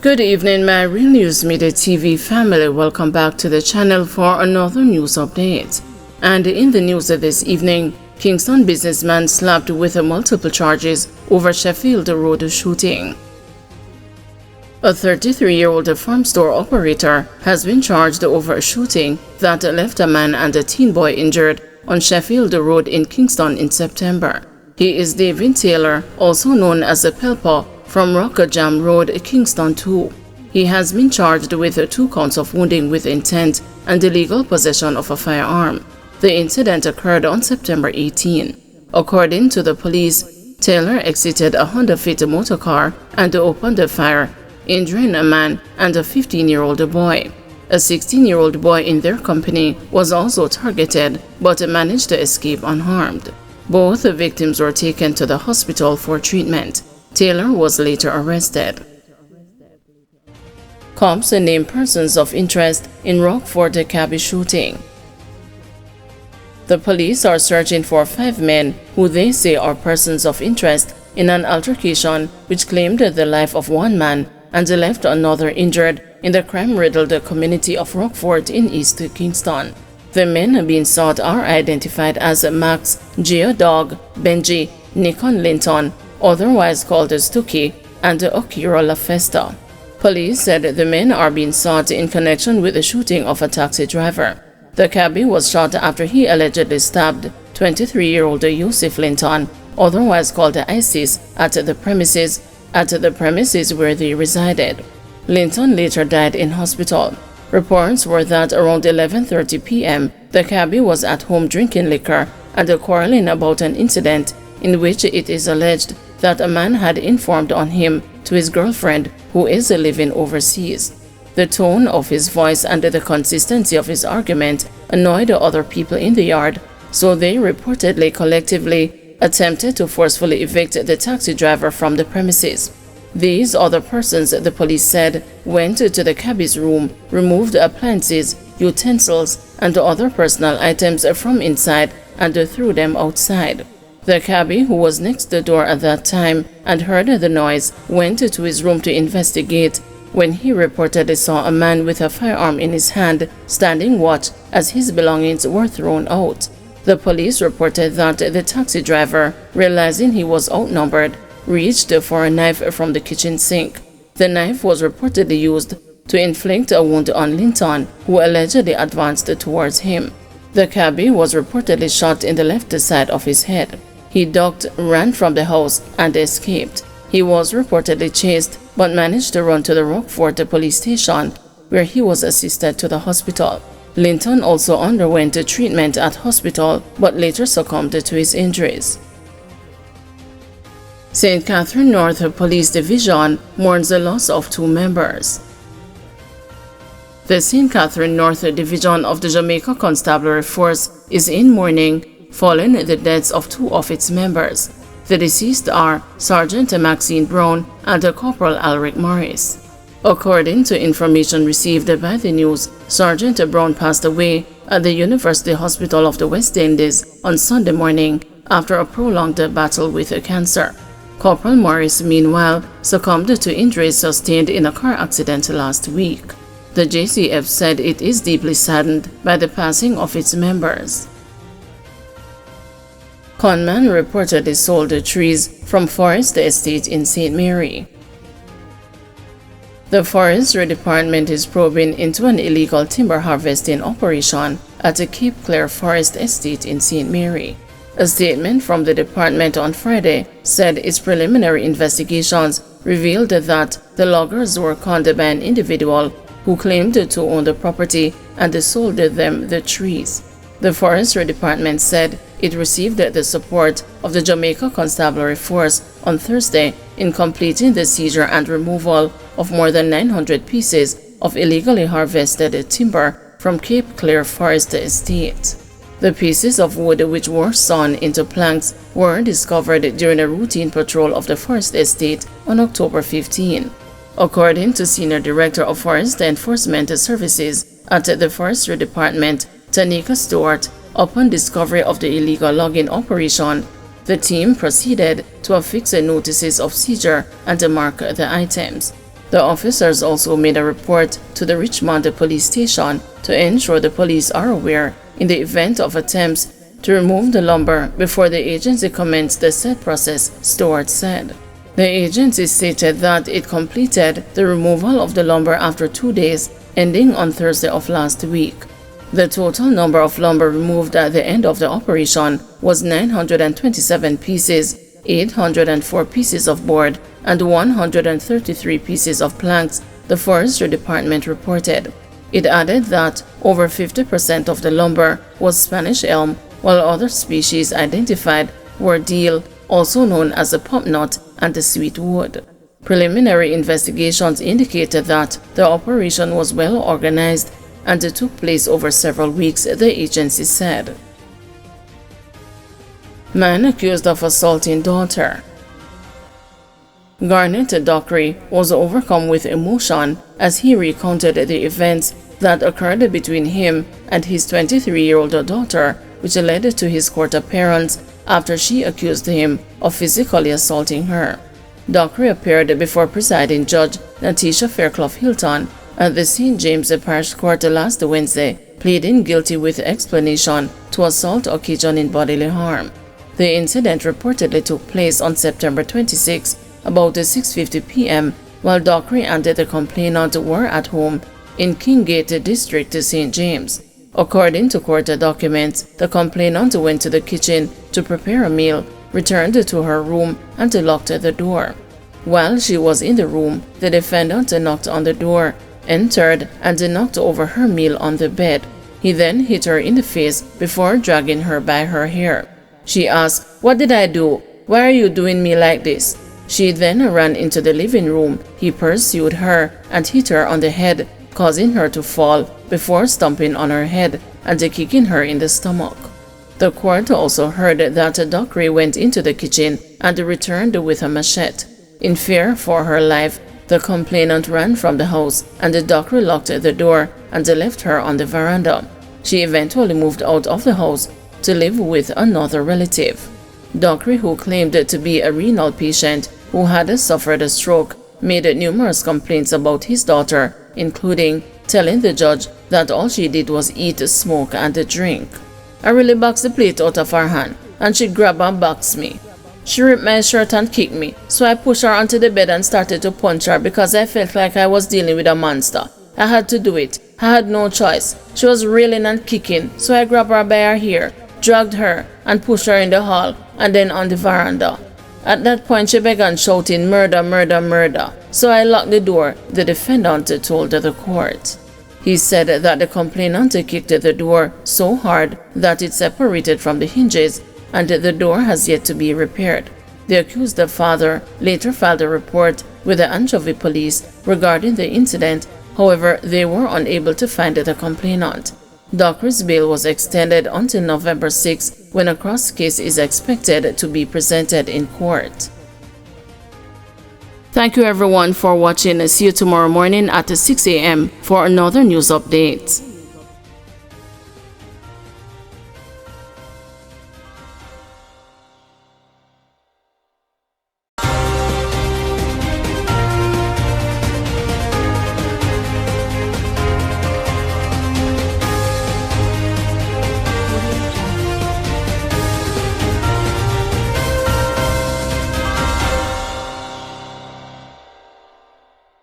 Good evening, my Real News Midday TV family. Welcome back to the channel for another news update. And in the news of this evening, Kingston businessman slapped with multiple charges over Sheffield Road shooting. A 33-year-old farm store operator has been charged over a shooting that left a man and a teen boy injured on Sheffield Road in Kingston in September. He is David Taylor, also known as a Pelpa, from Rockajam Road, Kingston 2. He has been charged with 2 counts of wounding with intent and illegal possession of a firearm. The incident occurred on September 18. According to the police, Taylor exited a Honda Fit motor car and opened fire, injuring a man and a 15-year-old boy. A 16-year-old boy in their company was also targeted but managed to escape unharmed. Both victims were taken to the hospital for treatment. Taylor was later arrested. Cops named persons of interest in Rockford cabby shooting. The police are searching for 5 men who they say are persons of interest in an altercation which claimed the life of one man and left another injured in the crime-riddled community of Rockford in East Kingston. The men being sought are identified as Max, Geodog, Benji, Nikon Linton, otherwise called Stucky, and Okiro La Festa. Police said the men are being sought in connection with the shooting of a taxi driver. The cabbie was shot after he allegedly stabbed 23-year-old Yusuf Linton, otherwise called ISIS, at the premises where they resided. Linton later died in hospital. Reports were that around 11:30 p.m., the cabbie was at home drinking liquor and quarreling about an incident in which it is alleged that a man had informed on him to his girlfriend who is living overseas. The tone of his voice and the consistency of his argument annoyed other people in the yard, so they reportedly collectively attempted to forcefully evict the taxi driver from the premises. These other persons, the police said, went to the cabbie's room, removed appliances, utensils, and other personal items from inside and threw them outside. The cabbie, who was next the door at that time and heard the noise, went to his room to investigate when he reportedly saw a man with a firearm in his hand standing watch as his belongings were thrown out. The police reported that the taxi driver, realizing he was outnumbered, reached for a knife from the kitchen sink. The knife was reportedly used to inflict a wound on Linton, who allegedly advanced towards him. The cabbie was reportedly shot in the left side of his head. He ducked, ran from the house, and escaped. He was reportedly chased but managed to run to the Rockford police station, where he was assisted to the hospital. Linton also underwent treatment at hospital but later succumbed to his injuries. St. Catherine North Police Division mourns the loss of 2 members. The St. Catherine North Division of the Jamaica Constabulary Force is in mourning following the deaths of 2 of its members. The deceased are Sergeant Maxine Brown and Corporal Alric Morris. According to information received by the news, Sergeant Brown passed away at the University Hospital of the West Indies on Sunday morning after a prolonged battle with cancer. Corporal Morris, meanwhile, succumbed to injuries sustained in a car accident last week. The JCF said it is deeply saddened by the passing of its members. Conman reportedly sold trees from Forest Estate in St. Mary. The Forestry Department is probing into an illegal timber harvesting operation at the Cape Clear Forest Estate in St. Mary. A statement from the department on Friday said its preliminary investigations revealed that the loggers were conned by an individual who claimed to own the property and sold them the trees. The Forestry Department said it received the support of the Jamaica Constabulary Force on Thursday in completing the seizure and removal of more than 900 pieces of illegally harvested timber from Cape Clear Forest Estate. The pieces of wood, which were sawn into planks, were discovered during a routine patrol of the Forest Estate on October 15. According to Senior Director of Forest Enforcement Services at the Forestry Department, Tanika Stewart, upon discovery of the illegal logging operation, the team proceeded to affix notices of seizure and mark the items. The officers also made a report to the Richmond police station to ensure the police are aware in the event of attempts to remove the lumber before the agency commenced the said process, Stewart said. The agency stated that it completed the removal of the lumber after 2 days, ending on Thursday of last week. The total number of lumber removed at the end of the operation was 927 pieces, 804 pieces of board, and 133 pieces of planks, the Forestry Department reported. It added that over 50% of the lumber was Spanish elm, while other species identified were deal, also known as the popnut, and the sweetwood. Preliminary investigations indicated that the operation was well organized and it took place over several weeks, the agency said. Man accused of assaulting daughter. Garnet Dockery was overcome with emotion as he recounted the events that occurred between him and his 23-year-old daughter, which led to his court appearance after she accused him of physically assaulting her. Dockery appeared before presiding judge Natisha Fairclough Hilton at the St. James Parish Court last Wednesday, pleading guilty with explanation to assault occasioning bodily harm. The incident reportedly took place on September 26, about 6:50 p.m., while Dockery and the complainant were at home in Kingate District, St. James. According to court documents, the complainant went to the kitchen to prepare a meal, returned to her room, and locked the door. While she was in the room, the defendant knocked on the door, entered, and knocked over her meal on the bed. He then hit her in the face before dragging her by her hair. She asked, "What did I do? Why are you doing me like this?" She then ran into the living room. He pursued her and hit her on the head, causing her to fall before stomping on her head and kicking her in the stomach. The court also heard that Dockery went into the kitchen and returned with a machete. In fear for her life, the complainant ran from the house and Dockery locked the door and left her on the veranda. She eventually moved out of the house to live with another relative. Dockery, who claimed to be a renal patient who had suffered a stroke, made numerous complaints about his daughter, including telling the judge that all she did was eat, smoke, and drink. "I really boxed the plate out of her hand, and she grabbed and boxed me. She ripped my shirt and kicked me, so I pushed her onto the bed and started to punch her because I felt like I was dealing with a monster. I had to do it. I had no choice. She was reeling and kicking, so I grabbed her by her hair, dragged her, and pushed her in the hall, and then on the veranda. At that point, she began shouting, 'Murder, murder, murder.' So I locked the door," the defendant told the court. He said that the complainant kicked the door so hard that it separated from the hinges, and the door has yet to be repaired. The accused father later filed a report with the Anchovy police regarding the incident. However, they were unable to find the complainant. Dockery's bail was extended until November 6, when a cross case is expected to be presented in court. Thank you everyone for watching. See you tomorrow morning at 6 a.m. for another news update.